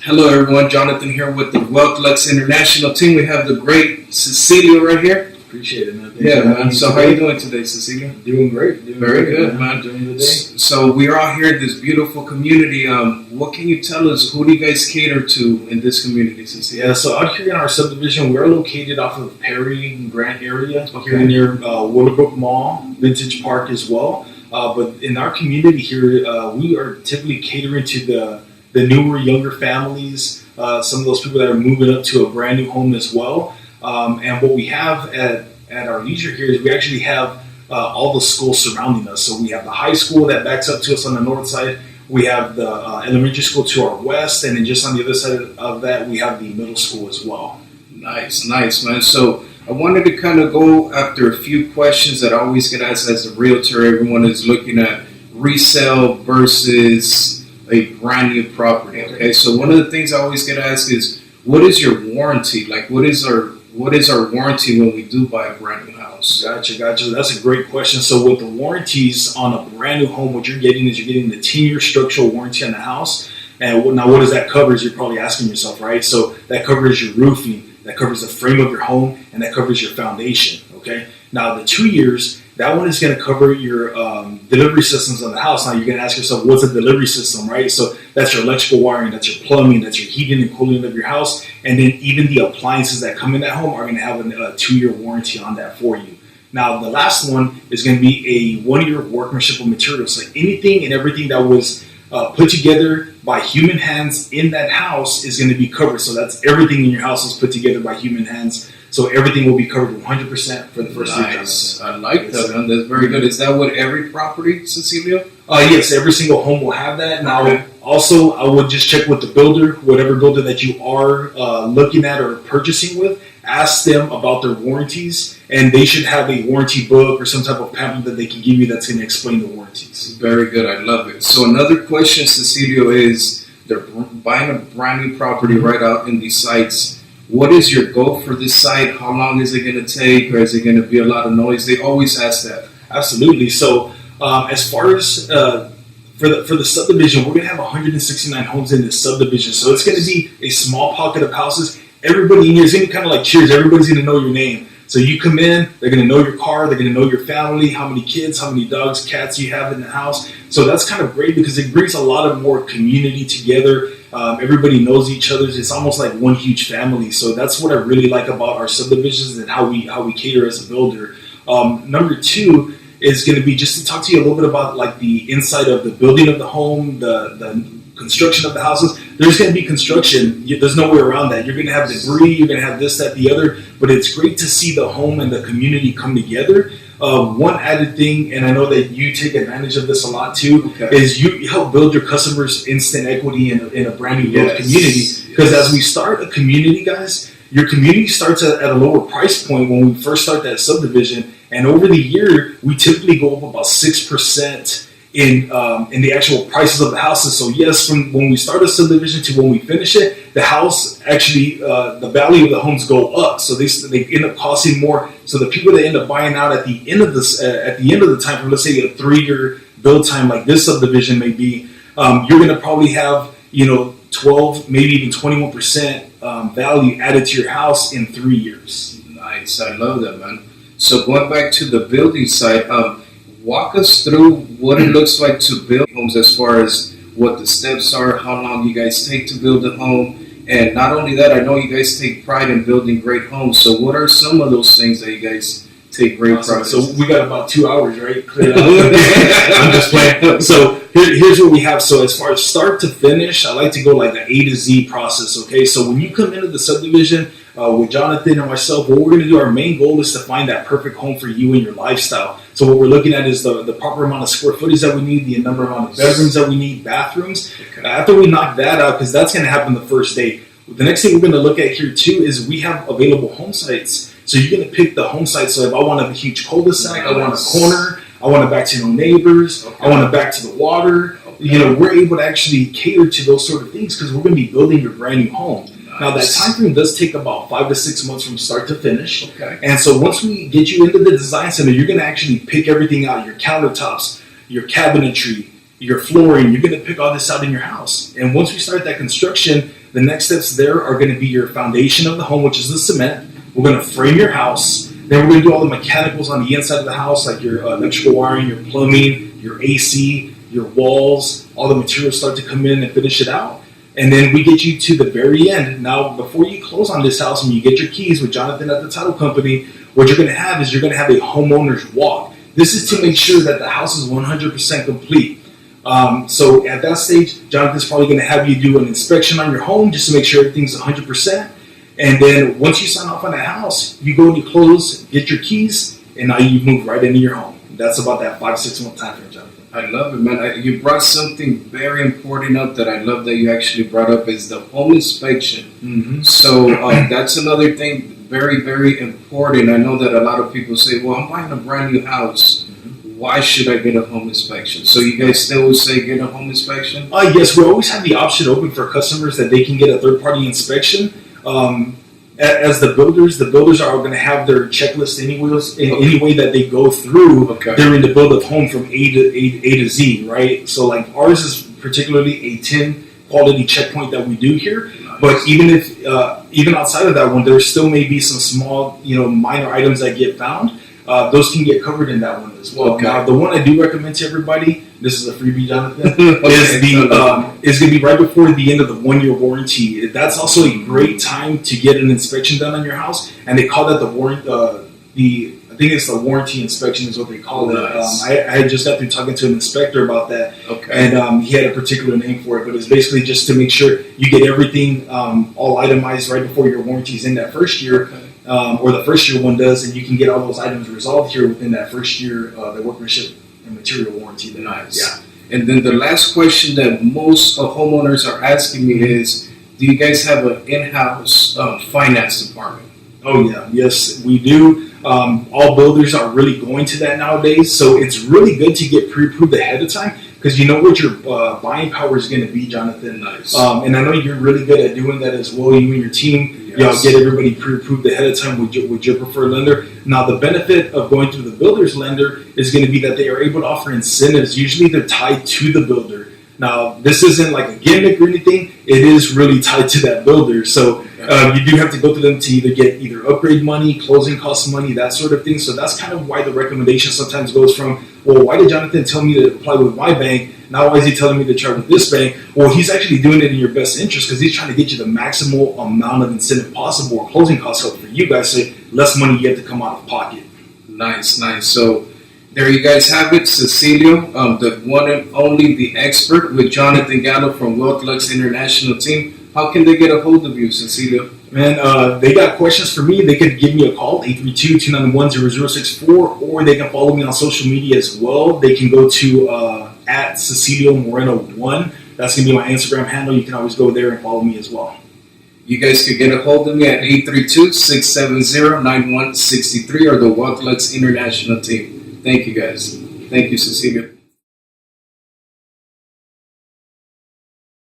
Hello, everyone. Jonathan here with the Wealth Lux International team. We have the great Cecilia right here. Appreciate it, man. Thanks Yeah, man. So, how are you doing today, Cecilia? Doing great. Very good, man. During the day. So, we are out here in this beautiful community. What can you tell us? Who do you guys cater to in this community, Cecilia? Yeah, so out here in our subdivision, we are located off of Perry and Grant area, Okay. here near Willowbrook Mall, Vintage Park as well. But in our community here, we are typically catering to the newer, younger families, some of those people that are moving up to a brand new home as well. And what we have at our leisure here is we actually have all the schools surrounding us. So we have the high school that backs up to us on the north side. We have the elementary school to our west, and then just on the other side of that, we have the middle school as well. Nice, man. So, I wanted to kind of go after a few questions that I always get asked as a realtor. Everyone is looking at resale versus a brand new property. Okay, so one of the things I always get asked is, what is your warranty? Like, what is our warranty when we do buy a brand new house? Gotcha. That's a great question. So with the warranties on a brand new home, what you're getting is you're getting the 10-year structural warranty on the house. And now what does that cover? You're probably asking yourself, right? So that covers your roofing, that covers the frame of your home, and that covers your foundation. Okay. Now the 2 years, that one is going to cover your delivery systems on the house. Now you're going to ask yourself, what's a delivery system, right? So that's your electrical wiring, that's your plumbing, that's your heating and cooling of your house, and then even the appliances that come in that home are going to have a 2-year warranty on that for you. Now the last one is going to be a 1-year workmanship of materials. So anything and everything that was put together by human hands in that house is going to be covered. So that's everything in your house is put together by human hands. So everything will be covered 100% for the first year. Nice. I like that, man. That's very good. Is that what every property, Cecilia? Yes, every single home will have that. Now, also, I would just check with the builder, whatever builder that you are looking at or purchasing with. Ask them about their warranties, and they should have a warranty book or some type of pamphlet that they can give you that's going to explain the warranties. Very good. I love it. So another question, Cecilio, is they're buying a brand new property right out in these sites. What is your goal for this site? How long is it going to take, or is it going to be a lot of noise? They always ask that. Absolutely. So as far as for the subdivision, we're going to have 169 homes in this subdivision. So it's going to be a small pocket of houses. Everybody in here is going to be kind of like Cheers. Everybody's going to know your name. So you come in, they're going to know your car, they're going to know your family, how many kids, how many dogs, cats you have in the house. So that's kind of great because it brings a lot of more community together. Everybody knows each other. It's almost like one huge family. So that's what I really like about our subdivisions and how we cater as a builder. Number two is going to be just to talk to you a little bit about like the inside of the building of the home, the construction of the houses. There's going to be construction. There's no way around that. You're going to have debris. You're going to have this, that, the other. But it's great to see the home and the community come together. One added thing, and I know that you take advantage of this a lot too, is you help build your customers instant equity in a brand new built community. Because as we start a community, guys, your community starts at a lower price point when we first start that subdivision. And over the year, we typically go up about 6% in the actual prices of the houses. So yes, from when we start a subdivision to when we finish it, the house actually, the value of the homes go up. So they end up costing more. So the people that end up buying out at the end of this, at the end of the time, for let's say a 3-year build time like this subdivision may be, you're going to probably have 12, maybe even 21% value added to your house in 3 years. Nice, I love that, man. So going back to the building side, walk us through what it looks like to build homes as far as what the steps are, how long you guys take to build a home. And not only that, I know you guys take pride in building great homes. So what are some of those things that you guys take great pride in? So we got about 2 hours, right? I'm just playing. So here's what we have. So as far as start to finish, I like to go like the A to Z process, okay? So when you come into the subdivision, with Jonathan and myself, what we're going to do, our main goal is to find that perfect home for you and your lifestyle. So what we're looking at is the proper amount of square footage that we need, the number amount of bedrooms that we need, bathrooms. Okay. After we knock that out, because that's going to happen the first day, the next thing we're going to look at here too is we have available home sites. So you're going to pick the home site. So if I want a huge cul-de-sac, I want a corner, I want it back to no neighbors, I want it back to the water. We're able to actually cater to those sort of things because we're going to be building your brand new home. Now, that time frame does take about 5 to 6 months from start to finish. Okay. And so once we get you into the design center, you're going to actually pick everything out, your countertops, your cabinetry, your flooring. You're going to pick all this out in your house. And once we start that construction, The next steps there are going to be your foundation of the home, which is the cement. We're going to frame your house. Then we're going to do all the mechanicals on the inside of the house, like your electrical wiring, your plumbing, your AC, your walls. All the materials start to come in and finish it out. And then we get you to the very end. Now, before you close on this house and you get your keys with Jonathan at the title company, what you're going to have is you're going to have a homeowner's walk. This is to make sure that the house is 100% complete. So at that stage, Jonathan's probably going to have you do an inspection on your home just to make sure everything's 100%. And then once you sign off on that house, you go and you close, get your keys, and now you move right into your home. That's about that 5-6 month time frame, Jonathan. I love it, man. You brought something very important up that I love that you actually brought up is the home inspection. Mm-hmm. So that's another thing very, very important. I know that a lot of people say, well, I'm buying a brand new house. Why should I get a home inspection? So you guys still say get a home inspection? Yes, we always have the option open for customers that they can get a third-party inspection. As the builders are going to have their checklist any way that they go through during the build of home from A to Z, right? So like ours is particularly a 10 quality checkpoint that we do here. Nice. But even outside of that one, there still may be some small, minor items that get found. Those can get covered in that one as well. Okay. Now, the one I do recommend to everybody, this is a freebie, Jonathan, is going to be right before the end of the 1-year warranty. That's also a great time to get an inspection done on your house, and they call that I think it's the warranty inspection is what they call it. Nice. I had just got through talking to an inspector about that, and he had a particular name for it, but it's basically just to make sure you get everything all itemized right before your warranty is in that first year. Or the first year one does, and you can get all those items resolved here within that first year, the workmanship and material warranty. Nice. Yeah. And then the last question that most homeowners are asking me is, do you guys have an in-house finance department? Oh, yeah. Yes, we do. All builders are really going to that nowadays, so it's really good to get pre-approved ahead of time because you know what your buying power is going to be, Jonathan. Nice. And I know you're really good at doing that as well, you and your team. Yes. Get everybody pre-approved ahead of time with your preferred lender. Now, the benefit of going through the builder's lender is going to be that they are able to offer incentives. Usually, they're tied to the builder. Now, this isn't like a gimmick or anything. It is really tied to that builder. So you do have to go to them to either upgrade money, closing cost money, that sort of thing. So that's kind of why the recommendation sometimes goes from, well, why did Jonathan tell me to apply with my bank? Now why is he telling me to try with this bank? Well, he's actually doing it in your best interest because he's trying to get you the maximal amount of incentive possible or closing costs help for you guys, so less money you have to come out of pocket. Nice. So there you guys have it, Cecilio, the one and only, the expert with Jonathan Gallo from WealthLux International Team. How can they get a hold of you, Cecilio? Man, they got questions for me. They could give me a call, 832-291-0064, or they can follow me on social media as well. They can go to at Cecilio Moreno 1. That's going to be my Instagram handle. You can always go there and follow me as well. You guys can get a hold of me at 832-670-9163 or the WealthLux International Team. Thank you, guys. Thank you, Cecilio.